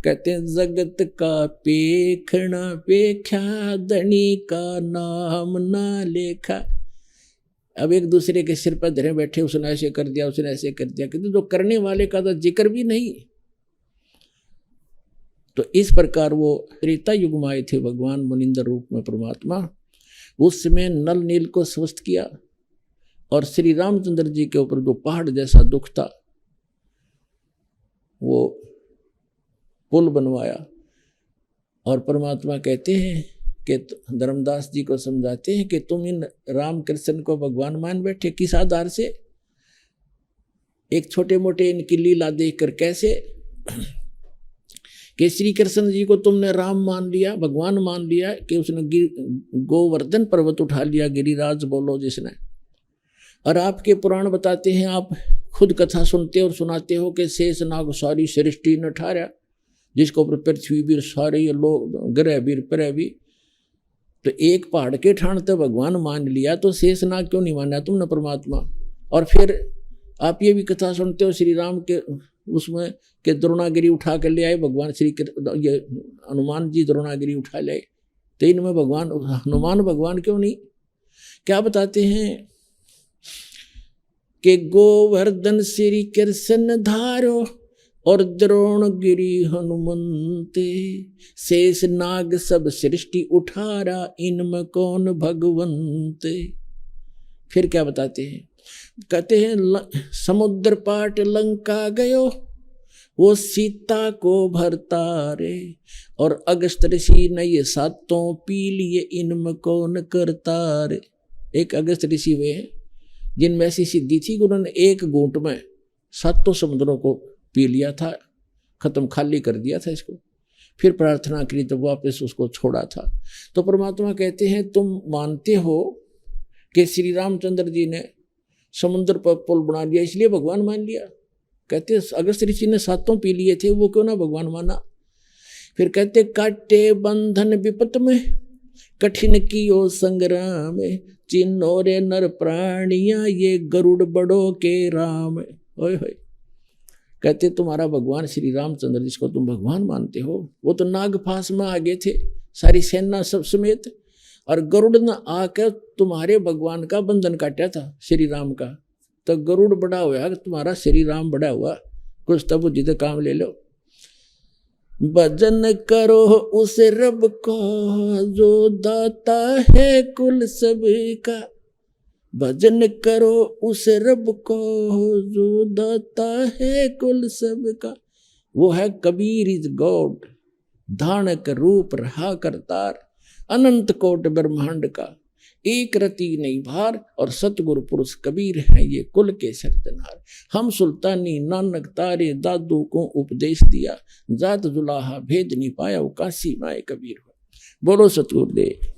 कहते हैं जगत का पेखना पेख्या, धनी का नाम ना लेखा। अब एक दूसरे के सिर पर धरे बैठे, उसने ऐसे कर दिया, उसने ऐसे कर दिया, किंतु जो करने वाले का तो जिक्र भी नहीं। तो इस प्रकार वो त्रेता युग में आए थे भगवान मुनिंदर रूप में परमात्मा। उस समय नल नील को स्वस्थ किया और श्री रामचंद्र जी के ऊपर जो पहाड़ जैसा दुख था वो पुल बनवाया। और परमात्मा कहते हैं कि धर्मदास जी को समझाते हैं कि तुम इन राम कृष्ण को भगवान मान बैठे, किस आधार से? एक छोटे मोटे इनकी लीला देखकर कैसे कि श्री कृष्ण जी को तुमने राम मान लिया, भगवान मान लिया, कि उसने गोवर्धन पर्वत उठा लिया, गिरिराज बोलो जिसने। और आपके पुराण बताते हैं, आप खुद कथा सुनते और सुनाते हो कि शेष नाग सारी सृष्टि न ठारा, जिसको ऊपर पृथ्वी भी सारे ये लोग ग्रह भी प्रह भी। तो एक पहाड़ के ठाण तो भगवान मान लिया, तो शेष नाग क्यों नहीं माना तुमने परमात्मा? और फिर आप ये भी कथा सुनते हो श्री राम के उसमें कि द्रोणागिरी उठा कर ले आए भगवान श्री ये हनुमान जी द्रोणागिरी उठा ले आए। तो इनमें भगवान हनुमान भगवान क्यों नहीं? क्या बताते हैं कि गोवर्धन श्री कृष्ण धारो और द्रोणगिरी हनुमंते, शेष नाग सब सृष्टि उठारा, इनमें कौन भगवंते। फिर क्या बताते हैं? कहते हैं समुद्र पाट लंका गयो, वो सीता को भरता रे, और अगस्त ऋषि ने ये सातों पी लिए, इनमें कौन करता रे। एक अगस्त ऋषि वे हैं जिनमें ऐसी सिद्धि थी कि उन्होंने एक घूंट में सातों समुद्रों को पी लिया था, खत्म खाली कर दिया था इसको। फिर प्रार्थना करी तो वापस उसको छोड़ा था। तो परमात्मा कहते हैं तुम मानते हो कि श्री रामचंद्र जी ने समुद्र पर पुल बना लिया इसलिए भगवान मान लिया। कहते अगस्त ऋषि ने सातों पी लिए थे, वो क्यों ना भगवान माना। फिर कहते काटे बंधन विपत में, कठिन कियो संग्राम, चिन्हो रे नर प्राणिया, ये गरुड़ बड़ो के राम। ओए होए, कहते तुम्हारा भगवान श्री रामचंद्र जिसको तुम भगवान मानते हो, वो तो नागफास में आगे थे सारी सेना सब समेत, और गरुड़ ने आकर तुम्हारे भगवान का बंधन काटा था श्री राम का। तो गरुड़ बड़ा हुआ, तुम्हारा श्री राम बड़ा हुआ, कुछ तब बुद्धि तो काम ले लो। भजन करो उस रब को जो दाता है कुल सबका, भजन करो उस रब को जो दाता है कुल सबका। वो है कबीर इज गॉड, धानक रूप रहा करतार, अनंत कोट ब्रह्मांड का, एक रति नहीं भार, और सतगुरु पुरुष कबीर है ये कुल के सरजनार। हम सुल्तानी नानक तारे दादू को उपदेश दिया, जात जुलाहा भेद नहीं पाया, वो काशी माए कबीर हो। बोलो सतगुरुदेव।